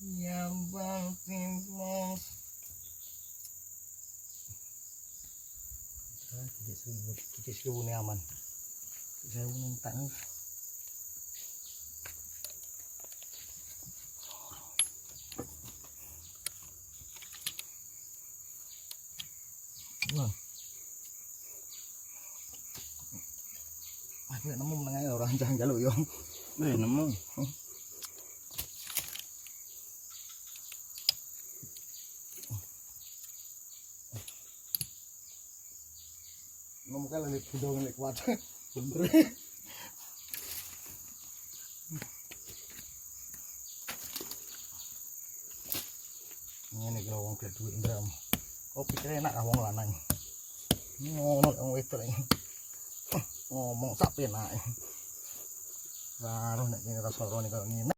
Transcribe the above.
Nyambang timbang. Kita seribu ni aman. Saya minta ni. Wah. Aku nemu mengenai orang jangan jaluk yo. Nemu. Nemu kalau lek video lek kuat. Bener. Ini kalau wong gede duit ndram. Oh pikir enak wong lanang. Ngono wong wedok iki. Ngomong sak penak. Baru nek kene rasa ora nek ngene.